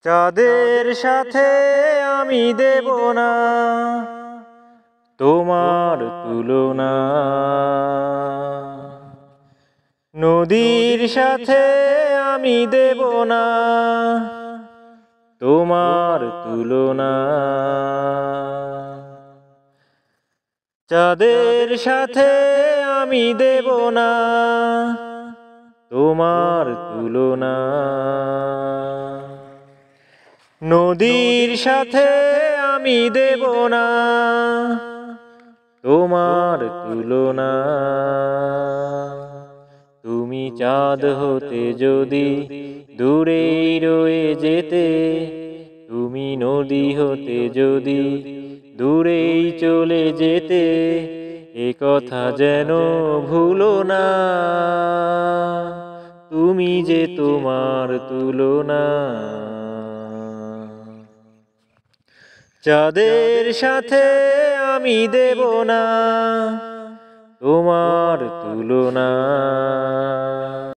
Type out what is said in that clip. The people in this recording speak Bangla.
চাঁদের সাথে আমি দেব না তোমার তুলনা, নদীর সাথে আমি দেব না তোমার তুলনা, চাঁদের সাথে আমি দেব না তোমার তুলনা, নদীর সাথে আমি দেব না তোমার তুলনা। তুমি চাঁদ হতে যদি দূরেই রয়ে যেতে, তুমি নদী হতে যদি দূরেই চলে যেতে, এ কথা যেন ভুলো না, তুমি যে তোমার তুলনা। চাঁদের সাথে আমি দেব না তোমার তুলনা।